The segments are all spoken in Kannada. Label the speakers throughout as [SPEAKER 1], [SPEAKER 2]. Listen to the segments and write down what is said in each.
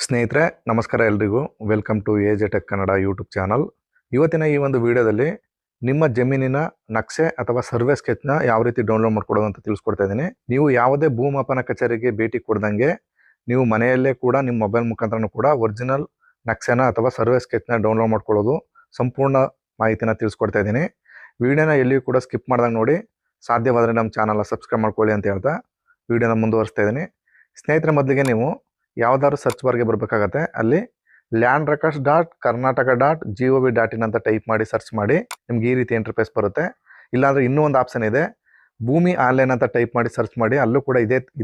[SPEAKER 1] ಸ್ನೇಹಿತರೆ ನಮಸ್ಕಾರ ಎಲ್ರಿಗೂ. Welcome to AJ tech Kannada YouTube channel. ಇವತ್ತಿನ ಈ ಒಂದು ವಿಡಿಯೋದಲ್ಲಿ ನಿಮ್ಮ ಜಮೀನಿನ ನಕ್ಷೆ ಅಥವಾ ಸರ್ವೆ ಸ್ಕೆಚ್ನ ಯಾವ ರೀತಿ ಡೌನ್ಲೋಡ್ ಮಾಡ್ಕೊಡೋದು ಅಂತ ತಿಳಿಸ್ಕೊಡ್ತಾ ಇದ್ದೀನಿ. ನೀವು ಯಾವುದೇ ಭೂಮಾಪನ ಕಚೇರಿಗೆ ಭೇಟಿ ಕೊಡ್ದಂಗೆ ನೀವು ಮನೆಯಲ್ಲೇ ಕೂಡ ನಿಮ್ಮ ಮೊಬೈಲ್ ಮುಖಾಂತರನೂ ಕೂಡ ಒರಿಜಿನಲ್ ನಕ್ಷೆನ ಅಥವಾ ಸರ್ವೆ ಸ್ಕೆಚ್ನ ಡೌನ್ಲೋಡ್ ಮಾಡ್ಕೊಳ್ಳೋದು ಸಂಪೂರ್ಣ ಮಾಹಿತಿನ ತಿಳಿಸ್ಕೊಡ್ತಾ ಇದ್ದೀನಿ. ವಿಡಿಯೋನ ಎಲ್ಲಿಯೂ ಕೂಡ ಸ್ಕಿಪ್ ಮಾಡ್ದಂಗೆ ನೋಡಿ, ಸಾಧ್ಯವಾದರೆ ನಮ್ಮ ಚಾನಲ್ನ ಸಬ್ಸ್ಕ್ರೈಬ್ ಮಾಡ್ಕೊಳ್ಳಿ ಅಂತ ಹೇಳ್ತಾ ವಿಡಿಯೋನ ಮುಂದುವರಿಸ್ತಾ ಇದ್ದೀನಿ. ಸ್ನೇಹಿತರ ಮೊದಲಿಗೆ ನೀವು ಯಾವುದಾದ್ರು ಸರ್ಚ್ ಬಾರ್ಗೆ ಬರಬೇಕಾಗತ್ತೆ. ಅಲ್ಲಿ landrecords.karnataka.gov.in ಅಂತ ಟೈಪ್ ಮಾಡಿ ಸರ್ಚ್ ಮಾಡಿ ನಿಮ್ಗೆ ಈ ರೀತಿ ಇಂಟರ್ಫೇಸ್ ಬರುತ್ತೆ. ಇಲ್ಲಾಂದ್ರೆ ಇನ್ನೂ ಒಂದು ಆಪ್ಷನ್ ಇದೆ, ಭೂಮಿ ಆನ್ಲೈನ್ ಅಂತ ಟೈಪ್ ಮಾಡಿ ಸರ್ಚ್ ಮಾಡಿ, ಅಲ್ಲೂ ಕೂಡ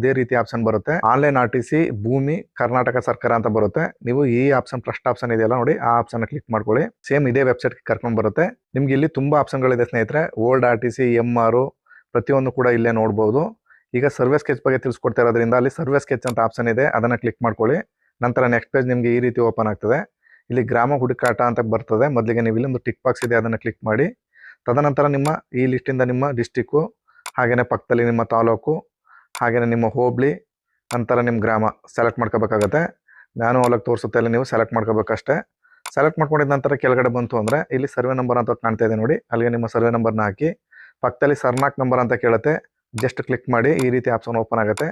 [SPEAKER 1] ಇದೇ ರೀತಿ ಆಪ್ಷನ್ ಬರುತ್ತೆ. ಆನ್ಲೈನ್ RTC ಭೂಮಿ ಕರ್ನಾಟಕ ಸರ್ಕಾರ ಅಂತ ಬರುತ್ತೆ. ನೀವು ಈ ಆಪ್ಷನ್ ಫಸ್ಟ್ ಆಪ್ಷನ್ ಇದೆಯಲ್ಲ ನೋಡಿ, ಆ ಆಪ್ಷನ್ ಕ್ಲಿಕ್ ಮಾಡ್ಕೊಳ್ಳಿ. ಸೇಮ್ ಇದೇ ವೆಬ್ಸೈಟ್ಗೆ ಕರ್ಕೊಂಡು ಬರುತ್ತೆ. ನಿಮ್ಗೆ ಇಲ್ಲಿ ತುಂಬಾ ಆಪ್ಷನ್ಗಳಿದೆ ಸ್ನೇಹಿತರೆ. ಓಲ್ಡ್ RTC, MR ಪ್ರತಿಯೊಂದು ಕೂಡ ಇಲ್ಲೇ ನೋಡ್ಬೋದು. ಈಗ ಸರ್ವೆ ಸ್ಕೆಚ್ ಬಗ್ಗೆ ತಿಳಿಸ್ಕೊಡ್ತಾ ಇರೋದ್ರಿಂದ ಅಲ್ಲಿ ಸರ್ವೆ ಸ್ಕೆಚ್ ಅಂತ ಆಪ್ಷನ್ ಇದೆ, ಅದನ್ನ ಕ್ಲಿಕ್ ಮಾಡ್ಕೊಳ್ಳಿ. ನಂತರ ನೆಕ್ಸ್ಟ್ ಪೇಜ್ ನಿಮಗೆ ಈ ರೀತಿ ಓಪನ್ ಆಗ್ತದೆ. ಇಲ್ಲಿ ಗ್ರಾಮ ಹುಡುಕಾಟ ಅಂತ ಬರ್ತದೆ. ಮೊದಲಿಗೆ ನೀವು ಇಲ್ಲೊಂದು ಟಿಕ್ ಬಾಕ್ಸ್ ಇದೆ, ಅದನ್ನು ಕ್ಲಿಕ್ ಮಾಡಿ. ತದನಂತರ ನಿಮ್ಮ ಈ ಲಿಸ್ಟಿಂದ ನಿಮ್ಮ ಡಿಸ್ಟಿಕ್ಕು, ಹಾಗೆಯೇ ಪಕ್ಕದಲ್ಲಿ ನಿಮ್ಮ ತಾಲೂಕು, ಹಾಗೆಯೇ ನಿಮ್ಮ ಹೋಬಳಿ, ನಂತರ ನಿಮ್ಮ ಗ್ರಾಮ ಸೆಲೆಕ್ಟ್ ಮಾಡ್ಕೋಬೇಕಾಗತ್ತೆ. ಮ್ಯಾನುವಲಾಗಿ ತೋರಿಸುತ್ತೆ, ಅಲ್ಲಿ ನೀವು ಸೆಲೆಕ್ಟ್ ಮಾಡ್ಕೋಬೇಕಷ್ಟೇ. ಸೆಲೆಕ್ಟ್ ಮಾಡ್ಕೊಂಡಿದ ನಂತರ ಕೆಳಗಡೆ ಬಂತು ಅಂದರೆ ಇಲ್ಲಿ ಸರ್ವೆ ನಂಬರ್ ಅಂತ ಕಾಣ್ತಾ ಇದೆ ನೋಡಿ, ಅಲ್ಲಿಗೆ ನಿಮ್ಮ ಸರ್ವೆ ನಂಬರ್ನ ಹಾಕಿ. ಪಕ್ಕದಲ್ಲಿ ಸರ್ನಾಕ್ ನಂಬರ್ ಅಂತ ಕೇಳುತ್ತೆ, ಜಸ್ಟ್ ಕ್ಲಿಕ್ ಮಾಡಿ. ಈ ರೀತಿ ಆಪ್ಷನ್ ಓಪನ್ ಆಗುತ್ತೆ.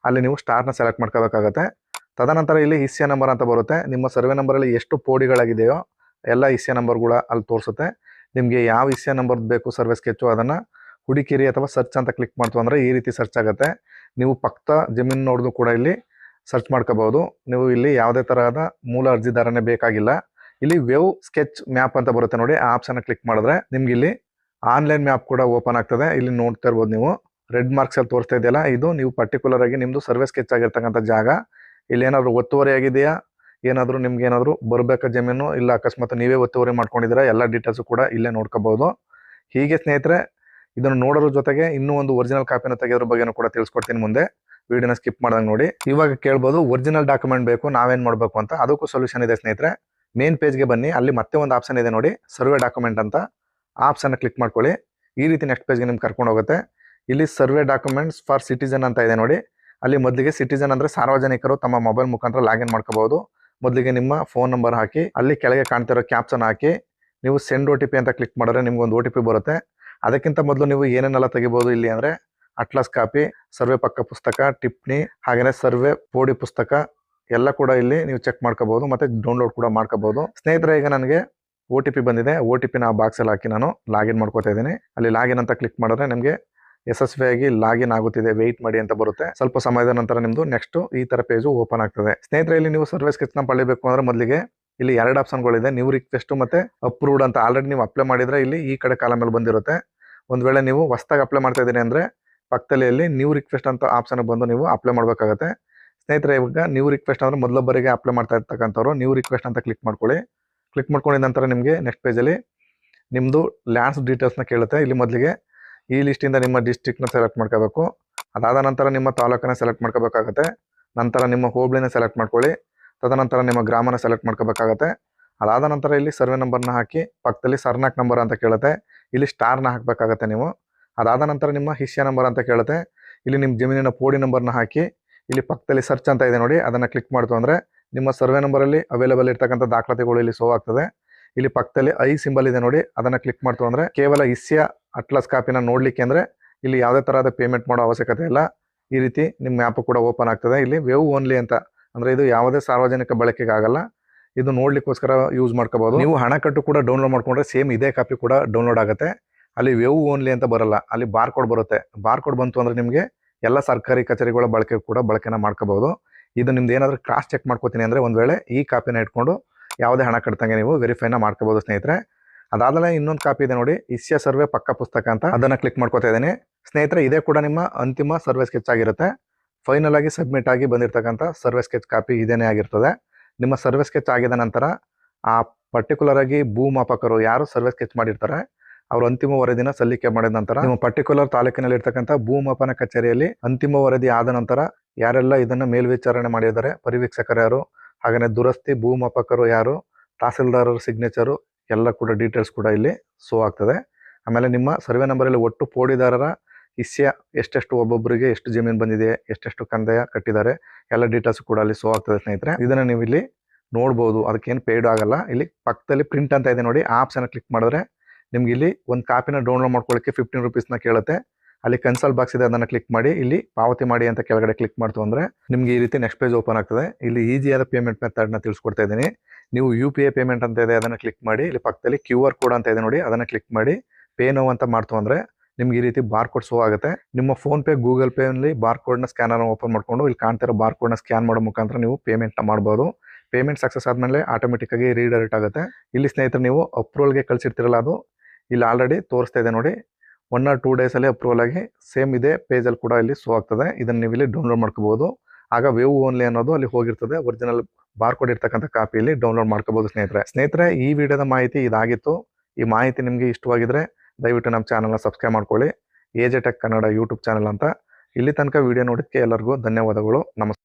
[SPEAKER 1] ಅಲ್ಲಿ ನೀವು ಸ್ಟಾರ್ನ ಸೆಲೆಕ್ಟ್ ಮಾಡ್ಕೋಬೇಕಾಗತ್ತೆ. ತದನಂತರ ಇಲ್ಲಿ ಹಿಸ್ಸೆ ನಂಬರ್ ಅಂತ ಬರುತ್ತೆ. ನಿಮ್ಮ ಸರ್ವೆ ನಂಬರಲ್ಲಿ ಎಷ್ಟು ಪೋಡಿಗಳಾಗಿದೆಯೋ ಎಲ್ಲ ಹಿಸ್ಸೆ ನಂಬರ್ಗಳ ಅಲ್ಲಿ ತೋರಿಸುತ್ತೆ. ನಿಮಗೆ ಯಾವ ಹಿಸ್ಸೆ ನಂಬರ್ ಬೇಕು ಸರ್ವೆ ಸ್ಕೆಚ್ಚು, ಅದನ್ನು ಹುಡುಕಿರಿ ಅಥವಾ ಸರ್ಚ್ ಅಂತ ಕ್ಲಿಕ್ ಮಾಡ್ತು ಅಂದರೆ ಈ ರೀತಿ ಸರ್ಚ್ ಆಗುತ್ತೆ. ನೀವು ಪಕ್ಕ ಜಮೀನು ನೋಡಿದ್ರು ಕೂಡ ಇಲ್ಲಿ ಸರ್ಚ್ ಮಾಡ್ಕೋಬಹುದು. ನೀವು ಇಲ್ಲಿ ಯಾವುದೇ ತರಹದ ಮೂಲ ಅರ್ಜಿದಾರನೇ ಬೇಕಾಗಿಲ್ಲ. ಇಲ್ಲಿ ವೇವ್ ಸ್ಕೆಚ್ ಮ್ಯಾಪ್ ಅಂತ ಬರುತ್ತೆ ನೋಡಿ, ಆ ಆಪ್ಷನ್ ಕ್ಲಿಕ್ ಮಾಡಿದ್ರೆ ನಿಮ್ಗೆ ಇಲ್ಲಿ ಆನ್ಲೈನ್ ಮ್ಯಾಪ್ ಕೂಡ ಓಪನ್ ಆಗ್ತದೆ. ಇಲ್ಲಿ ನೋಡ್ತಾ ಇರ್ಬೋದು ನೀವು, ರೆಡ್ ಮಾರ್ಕ್ಸ್ ಅಲ್ಲಿ ತೋರಿಸ್ತಾ ಇದೆಯಲ್ಲ, ಇದು ನೀವು ಪರ್ಟಿಕ್ಯುಲರ್ ಆಗಿ ನಿಮ್ದು ಸರ್ವೆ ಸ್ಕೆಚ್ ಆಗಿರ್ತಕ್ಕಂಥ ಜಾಗ. ಇಲ್ಲಿ ಏನಾದರೂ ಒತ್ತುವರಿ ಆಗಿದೆಯಾ, ಏನಾದರೂ ನಿಮ್ಗೆ ಏನಾದರೂ ಬರಬೇಕಾ ಜಮೀನು, ಇಲ್ಲ ಅಕಸ್ಮಾತ್ ನೀವೇ ಒತ್ತುವರಿ ಮಾಡ್ಕೊಂಡಿದ್ದೀರಾ, ಎಲ್ಲ ಡೀಟೇಲ್ಸ್ ಕೂಡ ಇಲ್ಲೇ ನೋಡ್ಕೋಬಹುದು. ಹೀಗೆ ಸ್ನೇಹಿತರೆ, ಇದನ್ನು ನೋಡೋದ್ರ ಜೊತೆಗೆ ಇನ್ನೂ ಒಂದು ಒರಿಜಿನಲ್ ಕಾಪಿನ ತೆಗೆಯೋದ್ರ ಬಗ್ಗೆನೂ ಕೂಡ ತಿಳಿಸ್ಕೊಡ್ತೀನಿ ಮುಂದೆ. ವಿಡಿಯೋನ ಸ್ಕಿಪ್ ಮಾಡ್ದಂಗೆ ನೋಡಿ. ಇವಾಗ ಕೇಳ್ಬೋದು ಒರಿಜಿನಲ್ ಡಾಕ್ಯುಮೆಂಟ್ ಬೇಕು, ನಾವೇನ್ ಮಾಡಬೇಕು ಅಂತ. ಅದಕ್ಕೂ ಸೊಲ್ಯೂಷನ್ ಇದೆ ಸ್ನೇಹಿತರೆ. ಮೇನ್ ಪೇಜ್ಗೆ ಬನ್ನಿ, ಅಲ್ಲಿ ಮತ್ತೆ ಒಂದು ಆಪ್ಷನ್ ಇದೆ ನೋಡಿ, ಸರ್ವೆ ಡಾಕ್ಯುಮೆಂಟ್ ಅಂತ. ಆ ಆಪ್ಷನ್ ಕ್ಲಿಕ್ ಮಾಡ್ಕೊಳ್ಳಿ. ಈ ರೀತಿ ನೆಕ್ಸ್ಟ್ ಪೇಜ್ಗೆ ನಿಮ್ಗೆ ಕರ್ಕೊಂಡು ಹೋಗುತ್ತೆ. ಇಲ್ಲಿ ಸರ್ವೆ ಡಾಕ್ಯುಮೆಂಟ್ಸ್ ಫಾರ್ ಸಿಟಿಜನ್ ಅಂತ ಇದೆ ನೋಡಿ. ಅಲ್ಲಿ ಮೊದಲಿಗೆ ಸಿಟಿಜನ್ ಅಂದ್ರೆ ಸಾರ್ವಜನಿಕರು ತಮ್ಮ ಮೊಬೈಲ್ ಮುಖಾಂತರ ಲಾಗಿನ್ ಮಾಡ್ಕೋಬಹುದು. ಮೊದಲಿಗೆ ನಿಮ್ಮ ಫೋನ್ ನಂಬರ್ ಹಾಕಿ, ಅಲ್ಲಿ ಕೆಳಗೆ ಕಾಣ್ತಿರೋ ಕ್ಯಾಪ್ಷನ್ ಹಾಕಿ, ನೀವು ಸೆಂಡ್ OTP ಅಂತ ಕ್ಲಿಕ್ ಮಾಡಿದ್ರೆ ನಿಮ್ಗೆ ಒಂದು OTP ಬರುತ್ತೆ. ಅದಕ್ಕಿಂತ ಮೊದಲು ನೀವು ಏನೇನೆಲ್ಲ ತೆಗಿಬಹುದು ಇಲ್ಲಿ ಅಂದ್ರೆ ಅಟ್ಲಾಸ್ ಕಾಪಿ, ಸರ್ವೆ ಪಕ್ಕ ಪುಸ್ತಕ, ಟಿಪ್ಪಣಿ, ಹಾಗೇನೆ ಸರ್ವೆ ಪೋಡಿ ಪುಸ್ತಕ ಎಲ್ಲ ಕೂಡ ಇಲ್ಲಿ ನೀವು ಚೆಕ್ ಮಾಡ್ಕೋಬಹುದು, ಮತ್ತೆ ಡೌನ್ಲೋಡ್ ಕೂಡ ಮಾಡ್ಕೋಬಹುದು. ಸ್ನೇಹಿತರೆ, ಈಗ ನನಗೆ OTP ಬಂದಿದೆ. OTP ನ ಬಾಕ್ಸ್ ಅಲ್ಲಿ ಹಾಕಿ ನಾನು ಲಾಗಿನ್ ಮಾಡ್ಕೋತಾ ಇದ್ದೀನಿ. ಅಲ್ಲಿ ಲಾಗಿನ್ ಅಂತ ಕ್ಲಿಕ್ ಮಾಡಿದ್ರೆ ನಿಮಗೆ ಯಶಸ್ವಿಯಾಗಿ ಲಾಗಿನ್ ಆಗುತ್ತಿದೆ, ವೆಯ್ಟ್ ಮಾಡಿ ಅಂತ ಬರುತ್ತೆ. ಸ್ವಲ್ಪ ಸಮಯದ ನಂತರ ನಿಮ್ದು ನೆಕ್ಸ್ಟ್ ಈ ತರ ಪೇಜು ಓಪನ್ ಆಗ್ತದೆ. ಸ್ನೇಹಿತರೆ, ಇಲ್ಲಿ ನೀವು ಸರ್ವೆ ಸ್ಕೆಚ್ ನ ಪಡಿಬೇಕು ಅಂದ್ರೆ ಮೊದಲಿಗೆ ಇಲ್ಲಿ ಎರಡು ಆಪ್ಷನ್ಗಳಿದೆ, ನ್ಯೂ ರಿಕ್ವೆಸ್ಟ್ ಮತ್ತೆ ಅಪ್ರೂವ್ಡ್ ಅಂತ. ಆಲ್ರೆಡಿ ನೀವು ಅಪ್ಲೈ ಮಾಡಿದ್ರೆ ಇಲ್ಲಿ ಈ ಕಡೆ ಕಾಲಮ್ ಅಲ್ಲಿ ಬಂದಿರುತ್ತೆ. ಒಂದ್ ವೇಳೆ ನೀವು ಹೊಸದಾಗಿ ಅಪ್ಲೈ ಮಾಡ್ತಾ ಇದ್ದೀನಿ ಅಂದ್ರೆ ಪಕ್ಕದಲ್ಲಿ ಇಲ್ಲಿ ನ್ಯೂ ರಿಕ್ವೆಸ್ಟ್ ಅಂತ ಆಪ್ಷನ್ ಬಂದು ನೀವು ಅಪ್ಲೈ ಮಾಡ್ಬೇಕಾಗತ್ತೆ. ಸ್ನೇಹಿತರೆ, ಇವಾಗ ನ್ಯೂ ರಿಕ್ವೆಸ್ಟ್ ಅಂದ್ರೆ ಮೊದಲೊಬ್ಬರಿಗೆ ಅಪ್ಲೈ ಮಾಡ್ತಾ ಇರ್ತಕ್ಕಂಥವ್ರು ನ್ಯೂ ರಿಕ್ವೆಸ್ಟ್ ಅಂತ ಕ್ಲಿಕ್ ಮಾಡ್ಕೊಳ್ಳಿ. ಕ್ಲಿಕ್ ಮಾಡ್ಕೊಂಡಿದ ನಂತರ ನಿಮಗೆ ನೆಕ್ಸ್ಟ್ ಪೇಜಲ್ಲಿ ನಿಮ್ಮದು ಲ್ಯಾಂಡ್ಸ್ ಡೀಟೇಲ್ಸ್ನ ಕೇಳುತ್ತೆ. ಇಲ್ಲಿ ಮೊದಲಿಗೆ ಈ ಲಿಸ್ಟಿಂದ ನಿಮ್ಮ ಡಿಸ್ಟ್ರಿಕ್ಟ್ನ ಸೆಲೆಕ್ಟ್ ಮಾಡ್ಕೋಬೇಕು. ಅದಾದ ನಂತರ ನಿಮ್ಮ ತಾಲೂಕನ್ನ ಸೆಲೆಕ್ಟ್ ಮಾಡ್ಕೋಬೇಕಾಗತ್ತೆ. ನಂತರ ನಿಮ್ಮ ಹೋಬಳಿನ ಸೆಲೆಕ್ಟ್ ಮಾಡ್ಕೊಳ್ಳಿ. ತದನಂತರ ನಿಮ್ಮ ಗ್ರಾಮನ ಸೆಲೆಕ್ಟ್ ಮಾಡ್ಕೋಬೇಕಾಗತ್ತೆ. ಅದಾದ ನಂತರ ಇಲ್ಲಿ ಸರ್ವೆ ನಂಬರ್ನ ಹಾಕಿ, ಪಕ್ಕದಲ್ಲಿ ಸರ್ನಾಕ್ ನಂಬರ್ ಅಂತ ಕೇಳುತ್ತೆ, ಇಲ್ಲಿ ಸ್ಟಾರ್ನ ಹಾಕಬೇಕಾಗತ್ತೆ ನೀವು. ಅದಾದ ನಂತರ ನಿಮ್ಮ ಹಿಸ್ಸೆ ನಂಬರ್ ಅಂತ ಕೇಳುತ್ತೆ, ಇಲ್ಲಿ ನಿಮ್ಮ ಜಮೀನಿನ ಪೋಡಿ ನಂಬರ್ನ ಹಾಕಿ, ಇಲ್ಲಿ ಪಕ್ಕದಲ್ಲಿ ಸರ್ಚ್ ಅಂತ ಇದೆ ನೋಡಿ, ಅದನ್ನು ಕ್ಲಿಕ್ ಮಾಡ್ತು ಅಂದರೆ ನಿಮ್ಮ ಸರ್ವೆ ನಂಬರಲ್ಲಿ ಅವೈಲೇಬಲ್ ಇರ್ತಕ್ಕಂಥ ದಾಖಲಾತಿಗಳು ಇಲ್ಲಿ ಶೋ ಆಗ್ತದೆ. ಇಲ್ಲಿ ಪಕ್ಕದಲ್ಲಿ ಐ ಸಿಂಬಲ್ ಇದೆ ನೋಡಿ, ಅದನ್ನ ಕ್ಲಿಕ್ ಮಾಡ್ತು ಅಂದ್ರೆ ಕೇವಲ ಹಿಸ್ಸೆಯ ಅಟ್ಲಾಸ್ ಕಾಪಿನ ನೋಡ್ಲಿಕ್ಕೆ ಅಂದ್ರೆ ಇಲ್ಲಿ ಯಾವುದೇ ತರಹದ ಪೇಮೆಂಟ್ ಮಾಡೋ ಅವಶ್ಯಕತೆ ಇಲ್ಲ. ಈ ರೀತಿ ನಿಮ್ಮ ಮ್ಯಾಪ್ ಕೂಡ ಓಪನ್ ಆಗ್ತದೆ. ಇಲ್ಲಿ ವೇವ್ ಓನ್ಲಿ ಅಂತ ಅಂದ್ರೆ ಇದು ಯಾವುದೇ ಸಾರ್ವಜನಿಕ ಬಳಕೆಗೆ ಆಗಲ್ಲ, ಇದು ನೋಡ್ಲಿಕ್ಕೋಸ್ಕರ ಯೂಸ್ ಮಾಡ್ಕೋಬಹುದು. ನೀವು ಹಣ ಕಟ್ಟು ಕೂಡ ಡೌನ್ಲೋಡ್ ಮಾಡ್ಕೊಂಡ್ರೆ ಸೇಮ್ ಇದೇ ಕಾಪಿ ಕೂಡ ಡೌನ್ಲೋಡ್ ಆಗುತ್ತೆ. ಅಲ್ಲಿ ವೇವ್ ಓನ್ಲಿ ಅಂತ ಬರಲ್ಲ, ಅಲ್ಲಿ ಬಾರ್ ಕೋಡ್ ಬರುತ್ತೆ. ಬಾರ್ ಕೋಡ್ ಬಂತು ಅಂದ್ರೆ ನಿಮಗೆ ಎಲ್ಲ ಸರ್ಕಾರಿ ಕಚೇರಿಗಳ ಬಳಕೆ ಕೂಡ ಬಳಕೆನ ಮಾಡ್ಕೋಬಹುದು. ಇದು ನಿಮ್ದು ಏನಾದರೂ ಕ್ರಾಸ್ ಚೆಕ್ ಮಾಡ್ಕೋತೀನಿ ಅಂದ್ರೆ ಒಂದ್ ವೇಳೆ ಈ ಕಾಪಿನ ಇಟ್ಕೊಂಡು ಯಾವುದೇ ಹಣ ಕಟ್ಟಂಗೆ ನೀವು ವೆರಿಫೈನ ಮಾಡ್ಕೋಬಹುದು ಸ್ನೇಹಿತರೆ. ಅದಾದಮೇಲೆ ಇನ್ನೊಂದು ಕಾಪಿ ಇದೆ ನೋಡಿ, ಹಿಸ್ಸೆ ಸರ್ವೆ ಪಕ್ಕ ಪುಸ್ತಕ ಅಂತ, ಅದನ್ನ ಕ್ಲಿಕ್ ಮಾಡ್ಕೋತಾ ಇದ್ದೀನಿ. ಸ್ನೇಹಿತರೆ, ಇದೇ ಕೂಡ ನಿಮ್ಮ ಅಂತಿಮ ಸರ್ವೆ ಸ್ಕೆಚ್ ಆಗಿರುತ್ತೆ. ಫೈನಲ್ ಆಗಿ ಸಬ್ಮಿಟ್ ಆಗಿ ಬಂದಿರತಕ್ಕಂಥ ಸರ್ವೆ ಸ್ಕೆಚ್ ಕಾಪಿ ಇದೇನೇ ಆಗಿರ್ತದೆ. ನಿಮ್ಮ ಸರ್ವೆ ಸ್ಕೆಚ್ ಆಗಿದ ನಂತರ ಆ ಪರ್ಟಿಕ್ಯುಲರ್ ಆಗಿ ಭೂಮಾಪಕರು ಯಾರು ಸರ್ವೆ ಸ್ಕೆಚ್ ಮಾಡಿರ್ತಾರೆ ಅವರು ಅಂತಿಮ ವರದಿನ ಸಲ್ಲಿಕೆ ಮಾಡಿದ ನಂತರ ನಿಮ್ಮ ಪರ್ಟಿಕ್ಯುಲರ್ ತಾಲೂಕಿನಲ್ಲಿ ಇರ್ತಕ್ಕಂಥ ಭೂಮಾಪನ ಕಚೇರಿಯಲ್ಲಿ ಅಂತಿಮ ವರದಿ ಆದ ನಂತರ ಯಾರೆಲ್ಲ ಇದನ್ನ ಮೇಲ್ವಿಚಾರಣೆ ಮಾಡಿದ್ದಾರೆ, ಪರಿವೀಕ್ಷಕರು ಯಾರು, ಹಾಗೆಯೇ ದುರಸ್ತಿ ಭೂಮಾಪಕರು ಯಾರು, ತಹಸೀಲ್ದಾರರ ಸಿಗ್ನೇಚರು ಎಲ್ಲ ಕೂಡ ಡೀಟೇಲ್ಸ್ ಕೂಡ ಇಲ್ಲಿ ಶೋ ಆಗ್ತದೆ. ಆಮೇಲೆ ನಿಮ್ಮ ಸರ್ವೆ ನಂಬರಲ್ಲಿ ಒಟ್ಟು ಪೋಡಿದಾರರ ಇಸ್ಯ ಎಷ್ಟೆಷ್ಟು ಒಬ್ಬೊಬ್ಬರಿಗೆ ಎಷ್ಟು ಜಮೀನು ಬಂದಿದೆ, ಎಷ್ಟೆಷ್ಟು ಕಂದಾಯ ಕಟ್ಟಿದ್ದಾರೆ, ಎಲ್ಲ ಡೀಟೇಲ್ಸ್ ಕೂಡ ಅಲ್ಲಿ ಶೋ ಆಗ್ತದೆ ಸ್ನೇಹಿತರೆ. ಇದನ್ನ ನೀವು ಇಲ್ಲಿ ನೋಡ್ಬೋದು. ಅದಕ್ಕೇನು ಪೇಯ್ಡ್ ಆಗಲ್ಲ. ಇಲ್ಲಿ ಪಕ್ಕದಲ್ಲಿ ಪ್ರಿಂಟ್ ಅಂತ ಇದೆ ನೋಡಿ, ಆ ಆಪ್ಷನ್ ಕ್ಲಿಕ್ ಮಾಡಿದ್ರೆ ನಿಮ್ಗೆ ಇಲ್ಲಿ ಒಂದು ಕಾಪಿನ ಡೌನ್ಲೋಡ್ ಮಾಡ್ಕೊಳ್ಳೋಕ್ಕೆ 15 ರೂಪೀಸ್ನ ಕೇಳುತ್ತೆ. ಅಲ್ಲಿ ಕನ್ಸಲ್ ಬಾಕ್ಸ್ ಇದೆ, ಅದನ್ನು ಕ್ಲಿಕ್ ಮಾಡಿ ಇಲ್ಲಿ ಪಾವತಿ ಮಾಡಿ ಅಂತ ಕೆಳಗಡೆ ಕ್ಲಿಕ್ ಮಾಡ್ತು ಅಂದರೆ ನಿಮ್ಗೆ ಈ ರೀತಿ ನೆಕ್ಸ್ಟ್ ಪೇಜ್ ಓಪನ್ ಆಗ್ತದೆ. ಇಲ್ಲಿ ಈಸಿಯಾದ ಪೇಮೆಂಟ್ ಮೆಥಡ್ನ ತಿಳಿಸ್ಕೊಡ್ತಾ ಇದ್ದೀನಿ. ನೀವು UPI ಪೇಮೆಂಟ್ ಅಂತ ಇದೆ, ಅದನ್ನು ಕ್ಲಿಕ್ ಮಾಡಿ. ಇಲ್ಲಿ ಪಕ್ಕದಲ್ಲಿ QR ಕೋಡ್ ಅಂತ ಇದೆ ನೋಡಿ, ಅದನ್ನು ಕ್ಲಿಕ್ ಮಾಡಿ ಪೇ ನೌ ಅಂತ ಮಾಡ್ತು ಅಂದರೆ ನಿಮ್ಗೆ ಈ ರೀತಿ ಬಾರ್ ಕೋಡ್ ಶೋ ಆಗುತ್ತೆ. ನಿಮ್ಮ ಫೋನ್ಪೇ, ಗೂಗಲ್ ಪೇನಲ್ಲಿ ಬಾರ್ ಕೋಡ್ನ ಸ್ಕ್ಯಾನರ್ ಓಪನ್ ಮಾಡ್ಕೊಂಡು ಇಲ್ಲಿ ಕಾಣ್ತಿರೋ ಬಾರ್ ಕೋಡ್ನ ಸ್ಕ್ಯಾನ್ ಮಾಡೋ ಮುಖಾಂತರ ನೀವು ಪೇಮೆಂಟ್ನ ಮಾಡ್ಬೋದು. ಪೇಮೆಂಟ್ ಸಕ್ಸಸ್ ಆದಮೇಲೆ ಆಟೋಮೆಟಿಕ್ಕಾಗಿ ರೀಡೈರೆಕ್ಟ್ ಆಗುತ್ತೆ. ಇಲ್ಲಿ ಸ್ನೇಹಿತರೆ ನೀವು ಅಪ್ರೂವಲ್ಗೆ ಕಳಿಸಿರ್ತಿರಲ್ಲ, ಅದು ಇಲ್ಲಿ ಆಲ್ರೆಡಿ ತೋರಿಸ್ತಾ ಇದೆ ನೋಡಿ. 1 or 2 ಡೇಸಲ್ಲಿ ಅಪ್ರೂವಲ್ ಆಗಿ ಸೇಮ್ ಇದೇ ಪೇಜಲ್ಲಿ ಕೂಡ ಇಲ್ಲಿ ಶೋ ಆಗ್ತದೆ. ಇದನ್ನು ನೀವು ಇಲ್ಲಿ ಡೌನ್ಲೋಡ್ ಮಾಡ್ಕೋಬೋದು. ಆಗ ವೇವ್ ಓನ್ಲಿ ಅನ್ನೋದು ಅಲ್ಲಿ ಹೋಗಿರ್ತದೆ. ಒರಿಜಿನಲ್ ಬಾರ್ ಕೋಡ್ ಇರ್ತಕ್ಕಂಥ ಕಾಪಿಯಲ್ಲಿ ಡೌನ್ಲೋಡ್ ಮಾಡ್ಕೋಬೋದು ಸ್ನೇಹಿತರೆ. ಈ ವಿಡಿಯೋದ ಮಾಹಿತಿ ಇದಾಗಿತ್ತು. ಈ ಮಾಹಿತಿ ನಿಮಗೆ ಇಷ್ಟವಾಗಿದ್ರೆ ದಯವಿಟ್ಟು ನಮ್ಮ ಚಾನಲ್ನ ಸಬ್ಸ್ಕ್ರೈಬ್ ಮಾಡ್ಕೊಳ್ಳಿ. AJ Tech Kannada YouTube channel ಅಂತ. ಇಲ್ಲಿ ತನಕ ವಿಡಿಯೋ ನೋಡೋದಕ್ಕೆ ಎಲ್ಲರಿಗೂ ಧನ್ಯವಾದಗಳು. ನಮಸ್ಕಾರ.